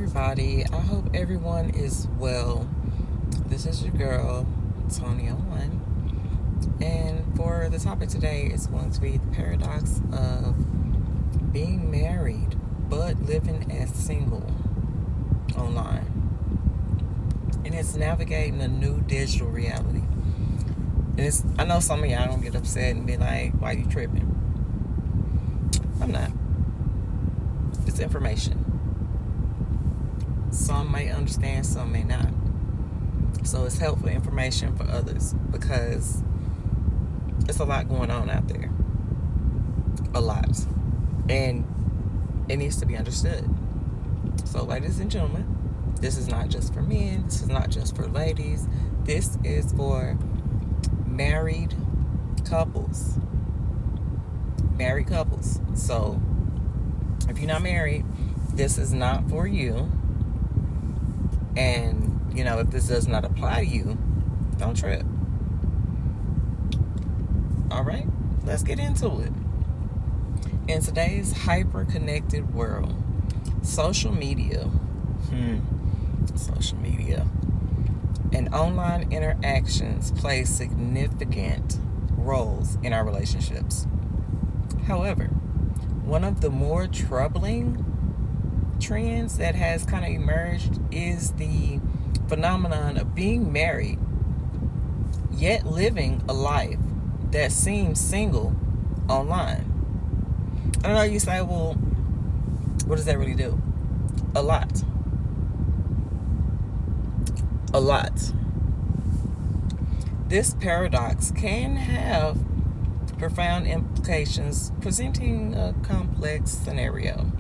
everybody. I hope everyone is well. This is your girl, Tonya One. And for the topic today, it's going to be the paradox of being married but living as single online. And it's navigating a new digital reality. And I know some of y'all don't get upset and be like, why you tripping? I'm not. It's information. Some may understand, some may not. So it's helpful information for others because it's a lot going on out there. A lot. And it needs to be understood. So ladies and gentlemen, this is not just for men. This is not just for ladies. This is for married couples. Married couples. So if you're not married, this is not for you. And, if this does not apply to you, don't trip. All right, let's get into it. In today's hyper-connected world, social media and online interactions play significant roles in our relationships. However, one of the more troubling trends that has kind of emerged is the phenomenon of being married yet living a life that seems single online. I know you say, well, what does that really do? A lot. This paradox can have profound implications, presenting a complex scenario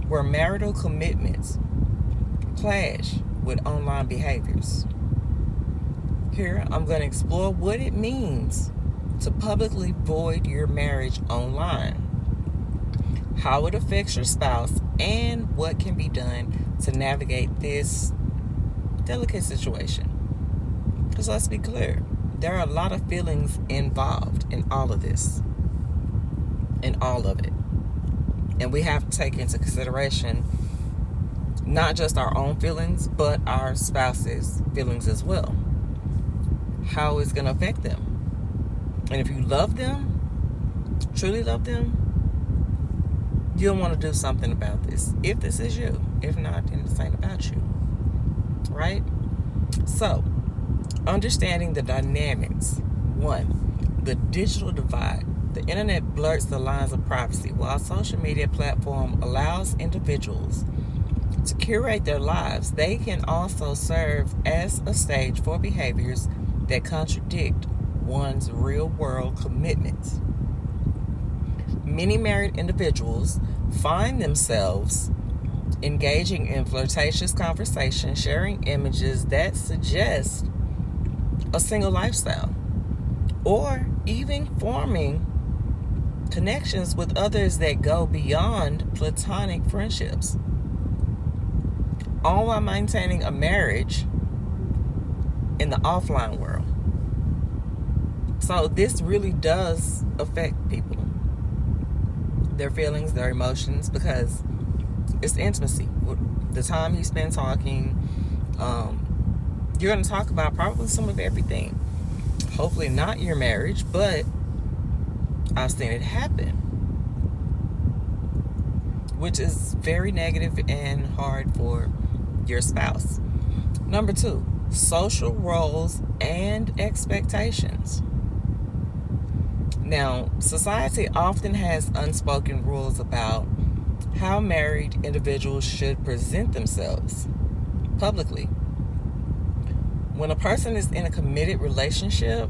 where marital commitments clash with online behaviors. Here, I'm going to explore what it means to publicly void your marriage online, how it affects your spouse, and what can be done to navigate this delicate situation. Because let's be clear, there are a lot of feelings involved in all of this, in all of it. And we have to take into consideration not just our own feelings, but our spouse's feelings as well. How it's going to affect them. And if you love them, truly love them, you'll want to do something about this. If this is you. If not, then this ain't about you. Right? So, understanding the dynamics. 1, the digital divide. The internet blurs the lines of privacy, while social media platform allows individuals to curate their lives. They can also serve as a stage for behaviors that contradict one's real-world commitments. Many married individuals find themselves engaging in flirtatious conversation, sharing images that suggest a single lifestyle, or even forming connections with others that go beyond platonic friendships, all while maintaining a marriage in the offline world. So this really does affect people, their feelings, their emotions, because it's intimacy. The time you spend talking, you're going to talk about probably some of everything. Hopefully not your marriage, but I've seen it happen, which is very negative and hard for your spouse. Number 2, social roles and expectations. Now, society often has unspoken rules about how married individuals should present themselves publicly. When a person is in a committed relationship,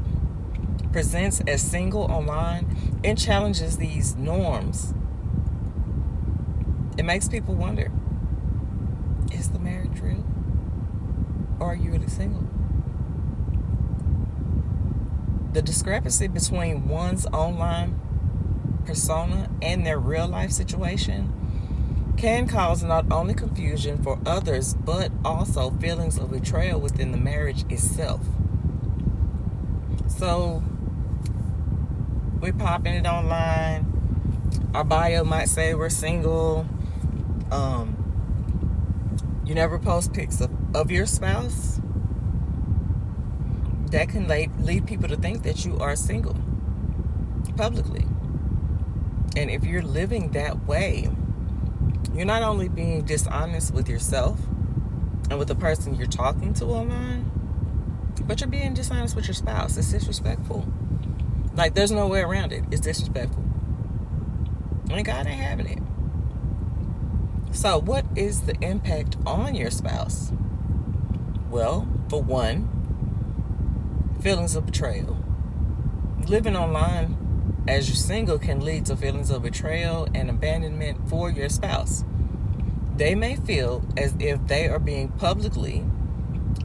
presents as single online, and challenges these norms, it makes people wonder, is the marriage real? Or are you really single? The discrepancy between one's online persona and their real life situation can cause not only confusion for others, but also feelings of betrayal within the marriage itself. So, we're popping it online. Our bio might say we're single. You never post pics of your spouse. That can lead people to think that you are single publicly. And if you're living that way, you're not only being dishonest with yourself and with the person you're talking to online, but you're being dishonest with your spouse. It's disrespectful. Like, there's no way around it. It's disrespectful. And God ain't having it. So what is the impact on your spouse? Well, for one, feelings of betrayal. Living online as you're single can lead to feelings of betrayal and abandonment for your spouse. They may feel as if they are being publicly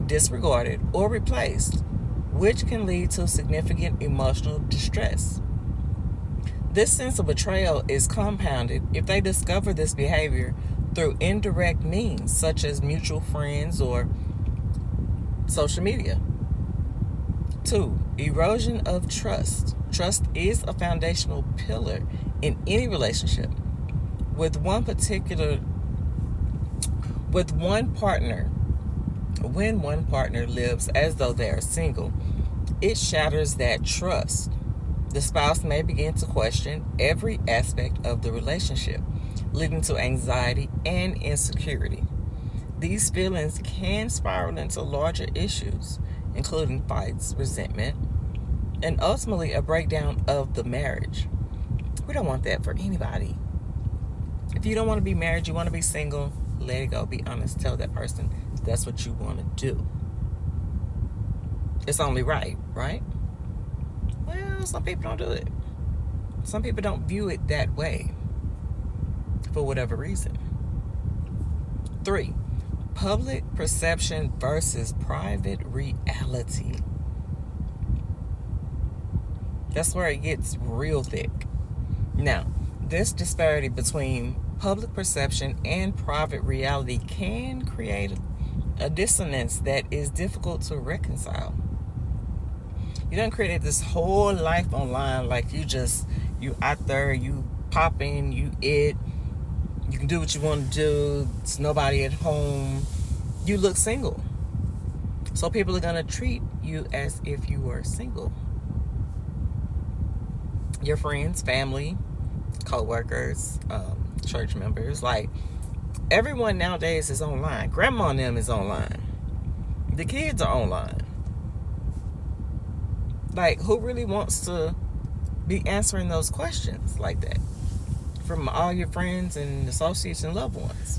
disregarded or replaced, which can lead to significant emotional distress. This sense of betrayal is compounded if they discover this behavior through indirect means, such as mutual friends or social media. 2, erosion of trust. Trust is a foundational pillar in any relationship. When one partner lives as though they are single, it shatters that trust. The spouse may begin to question every aspect of the relationship, leading to anxiety and insecurity. These feelings can spiral into larger issues, including fights, resentment, and ultimately a breakdown of the marriage. We don't want that for anybody. If you don't want to be married, you want to be single, let it go. Be honest. Tell that person that's what you want to do. It's only right, right? Well, some people don't do it. Some people don't view it that way for whatever reason. 3, public perception versus private reality. That's where it gets real thick. Now, this disparity between public perception and private reality can create a dissonance that is difficult to reconcile. You done created this whole life online, like you out there, you popping, you can do what you want to do. It's nobody at home. You look single. So people are going to treat you as if you were single. Your friends, family, co-workers, church members, like everyone nowadays is online. Grandma and them is online. The kids are online. Like, who really wants to be answering those questions like that from all your friends and associates and loved ones?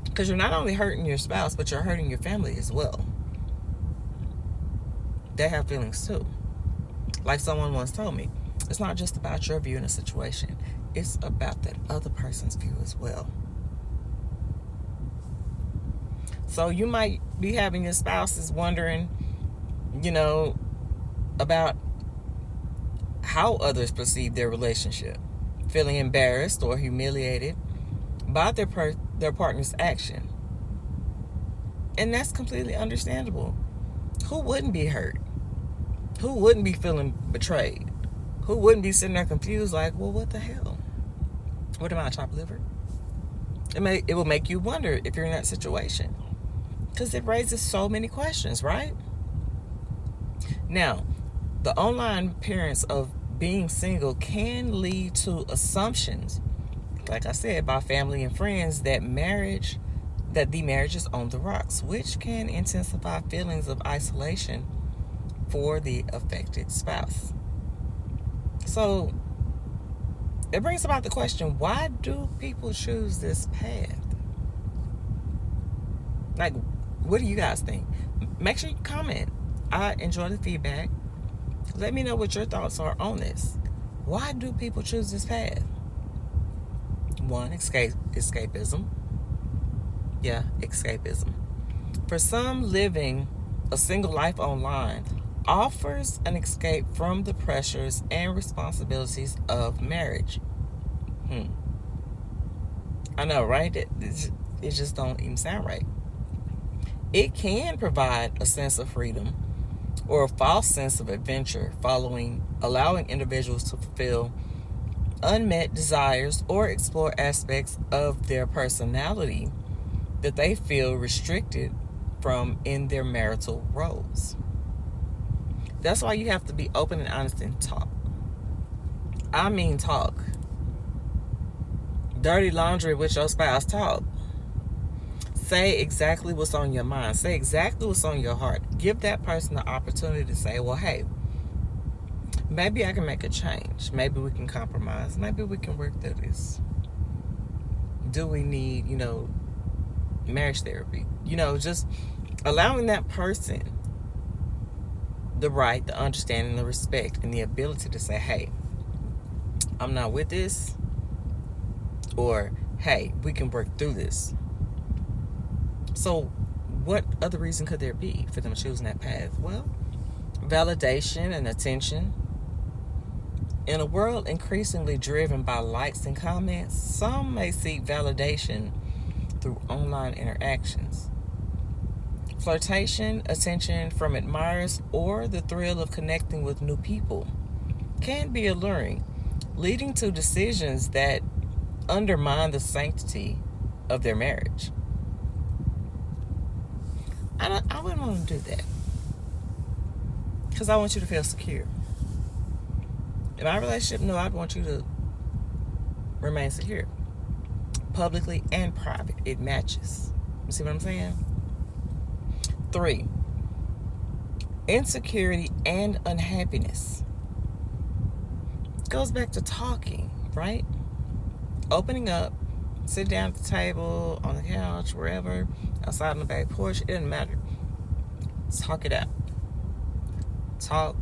Because you're not only hurting your spouse, but you're hurting your family as well. They have feelings too. Like someone once told me, it's not just about your view in a situation. It's about that other person's view as well. So you might be having your spouses wondering, about how others perceive their relationship, feeling embarrassed or humiliated by their partner's action. And that's completely understandable. Who wouldn't be hurt? Who wouldn't be feeling betrayed? Who wouldn't be sitting there confused like, well, what the hell? What am I, chopped liver? It will make you wonder if you're in that situation, because it raises so many questions, right? Now, the online appearance of being single can lead to assumptions, like I said, by family and friends that the marriage is on the rocks, which can intensify feelings of isolation for the affected spouse. So it brings about the question, why do people choose this path? Like, what do you guys think? Make sure you comment. I enjoy the feedback. Let me know what your thoughts are on this. Why do people choose this path? 1, escapism. Yeah, escapism. For some, living a single life online offers an escape from the pressures and responsibilities of marriage. I know, right? It just don't even sound right. It can provide a sense of freedom or a false sense of adventure allowing individuals to fulfill unmet desires or explore aspects of their personality that they feel restricted from in their marital roles. That's why you have to be open and honest and talk. I mean talk. Dirty laundry with your spouse, talk. Say exactly what's on your mind. Say exactly what's on your heart. Give that person the opportunity to say, well, hey, maybe I can make a change. Maybe we can compromise. Maybe we can work through this. Do we need, marriage therapy? Just allowing that person the right, the understanding, the respect, and the ability to say, hey, I'm not with this. Or, hey, we can work through this. So, what other reason could there be for them choosing that path? Well, validation and attention. In a world increasingly driven by likes and comments, some may seek validation through online interactions. Flirtation, attention from admirers, or the thrill of connecting with new people can be alluring, leading to decisions that undermine the sanctity of their marriage. I wouldn't want to do that, because I want you to feel secure. In my relationship, no, I'd want you to remain secure. Publicly and private. It matches. You see what I'm saying? 3, insecurity and unhappiness. It goes back to talking, right? Opening up, sit down at the table, on the couch, wherever, outside on the back porch, it doesn't matter. Talk it out. Talk.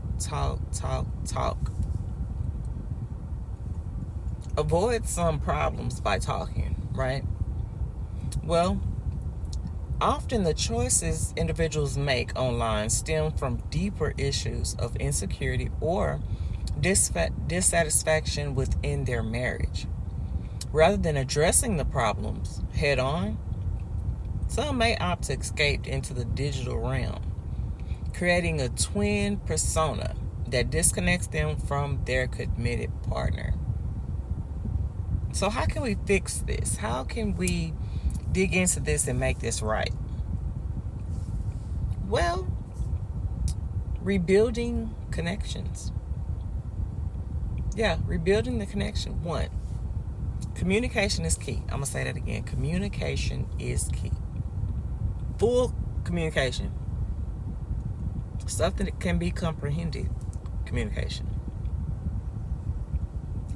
Avoid some problems by talking, right? Well, often the choices individuals make online stem from deeper issues of insecurity or dissatisfaction within their marriage. Rather than addressing the problems head on, some may opt to escape into the digital realm, creating a twin persona that disconnects them from their committed partner. So how can we fix this? How can we dig into this and make this right? Well, rebuilding connections. Yeah, rebuilding the connection. 1, communication is key. I'm going to say that again. Communication is key. Full communication. Something that can be comprehended. Communication.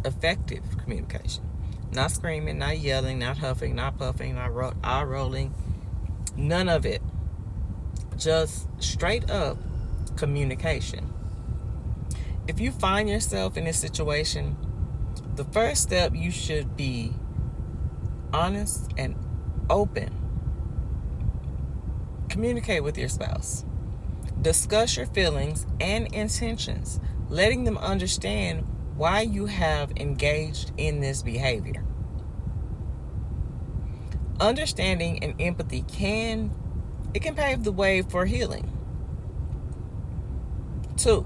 Effective communication. Not screaming, not yelling, not huffing, not puffing, not eye rolling. None of it. Just straight up communication. If you find yourself in this situation, the first step, you should be honest and open. Communicate with your spouse. Discuss your feelings and intentions, letting them understand why you have engaged in this behavior. Understanding and empathy can pave the way for healing. 2,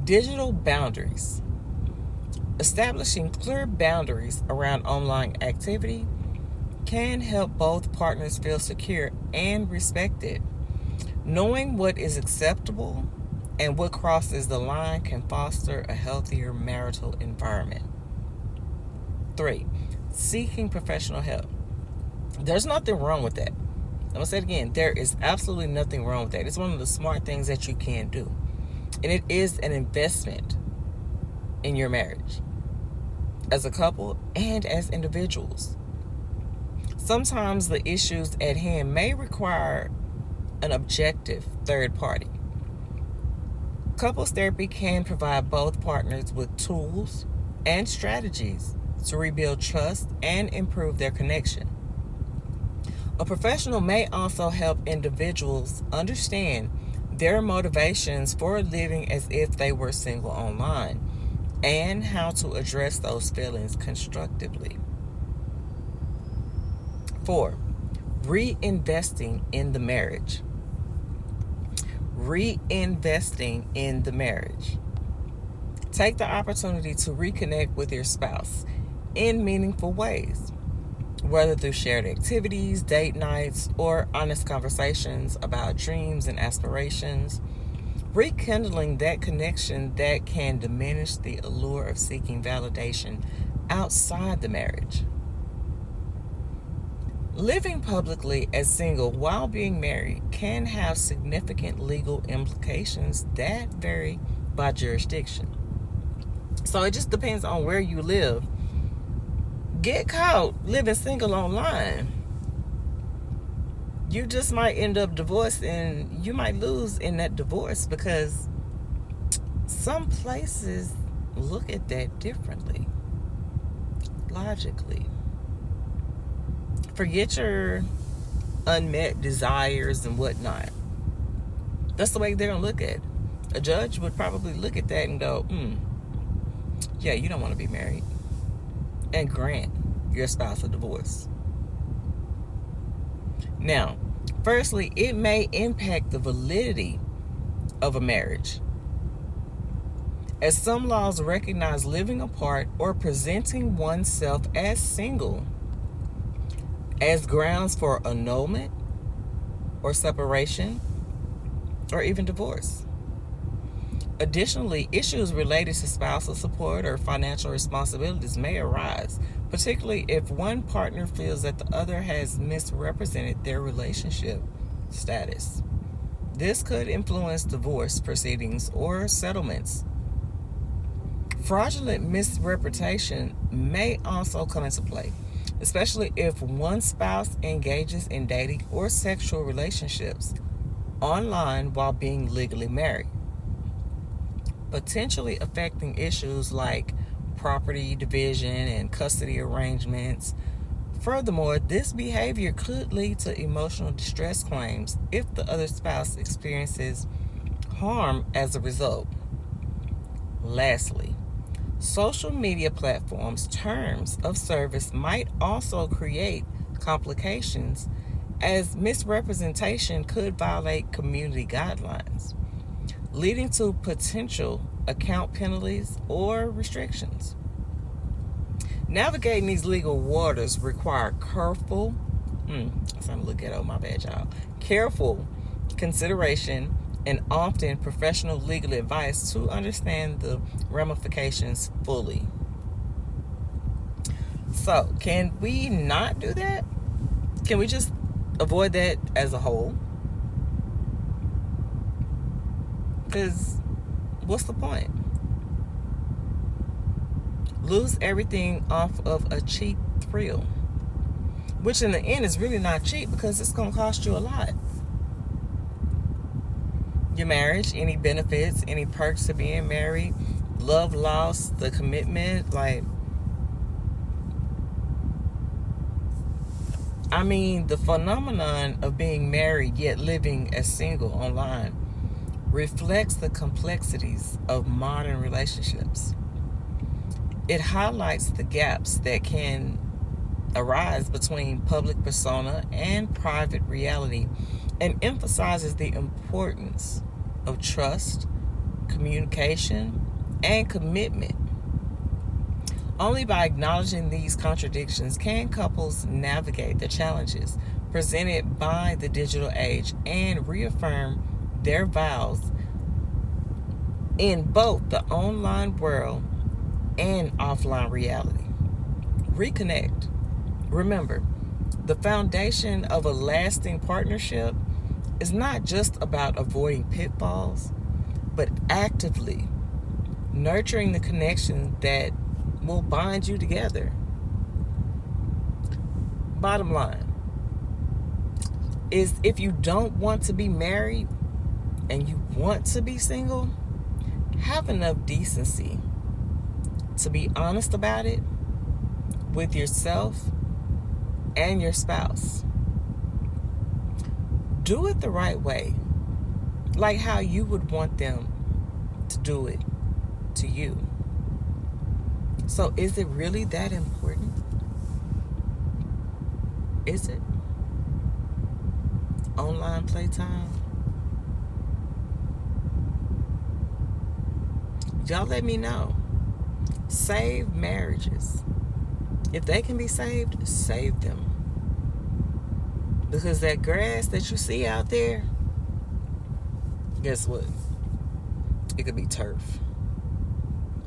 digital boundaries. Establishing clear boundaries around online activity can help both partners feel secure and respected. Knowing what is acceptable and what crosses the line can foster a healthier marital environment. 3, seeking professional help. There's nothing wrong with that. I'm going to say it again. There is absolutely nothing wrong with that. It's one of the smart things that you can do. And it is an investment in your marriage as a couple and as individuals. Sometimes the issues at hand may require an objective third party. Couples therapy can provide both partners with tools and strategies to rebuild trust and improve their connection. A professional may also help individuals understand their motivations for living as if they were single online and how to address those feelings constructively. 4, reinvesting in the marriage. Reinvesting in the marriage. Take the opportunity to reconnect with your spouse in meaningful ways. whether through shared activities, date nights, or honest conversations about dreams and aspirations, rekindling that connection that can diminish the allure of seeking validation outside the marriage. Living publicly as single while being married can have significant legal implications that vary by jurisdiction. So it just depends on where you live. Get caught living single online, you just might end up divorced, and you might lose in that divorce because some places look at that differently, logically. Forget your unmet desires and whatnot. That's the way they're going to look at it. A judge would probably look at that and go, yeah, you don't want to be married, and grant your spouse a divorce. Now, firstly, it may impact the validity of a marriage, as some laws recognize living apart or presenting oneself as single as grounds for annulment or separation or even divorce. Additionally, issues related to spousal support or financial responsibilities may arise, particularly if one partner feels that the other has misrepresented their relationship status. This could influence divorce proceedings or settlements. Fraudulent misrepresentation may also come into play, especially if one spouse engages in dating or sexual relationships online while being legally married, potentially affecting issues like property division and custody arrangements. Furthermore, this behavior could lead to emotional distress claims if the other spouse experiences harm as a result. Lastly, social media platforms' terms of service might also create complications, as misrepresentation could violate community guidelines, leading to potential account penalties or restrictions. Navigating these legal waters require careful consideration and often professional legal advice to understand the ramifications fully. So, can we not do that? Can we just avoid that as a whole? Because what's the point? Lose everything off of a cheap thrill, which in the end is really not cheap because it's going to cost you a lot. Your marriage, any benefits, any perks of being married, love lost, the commitment, the phenomenon of being married yet living as single online reflects the complexities of modern relationships. It highlights the gaps that can arise between public persona and private reality and emphasizes the importance of trust, communication, and commitment. Only by acknowledging these contradictions can couples navigate the challenges presented by the digital age and reaffirm their vows in both the online world and offline reality. Reconnect. Remember, the foundation of a lasting partnership is not just about avoiding pitfalls, but actively nurturing the connection that will bind you together. Bottom line is, if you don't want to be married and you want to be single, have enough decency to be honest about it with yourself and your spouse. Do it the right way, like how you would want them to do it to you. So is it really that important? Is it? Online playtime? Y'all let me know. Save marriages. If they can be saved, save them. Because that grass that you see out there, guess what? It could be turf.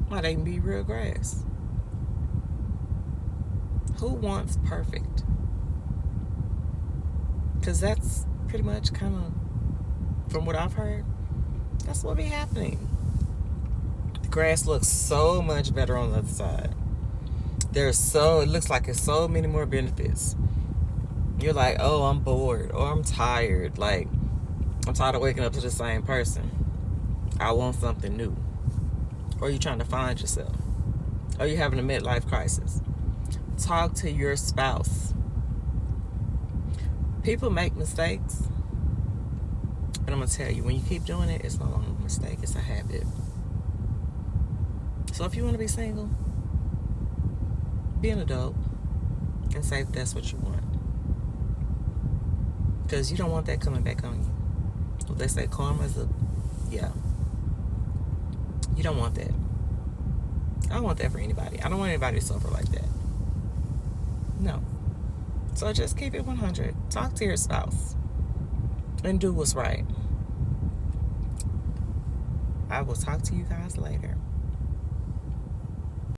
Might even be real grass. Who wants perfect? Because that's pretty much kind of, from what I've heard, that's what be happening. The grass looks so much better on the other side. It looks like it's so many more benefits. You're like, oh, I'm bored, or I'm tired. Like, I'm tired of waking up to the same person. I want something new. Or you're trying to find yourself. Or you're having a midlife crisis. Talk to your spouse. People make mistakes. And I'm going to tell you, when you keep doing it, it's no longer a mistake. It's a habit. So if you want to be single, be an adult and say that's what you want. Because you don't want that coming back on you. Well, they say karma's yeah. You don't want that. I don't want that for anybody. I don't want anybody to suffer like that. No. So just keep it 100. Talk to your spouse. And do what's right. I will talk to you guys later.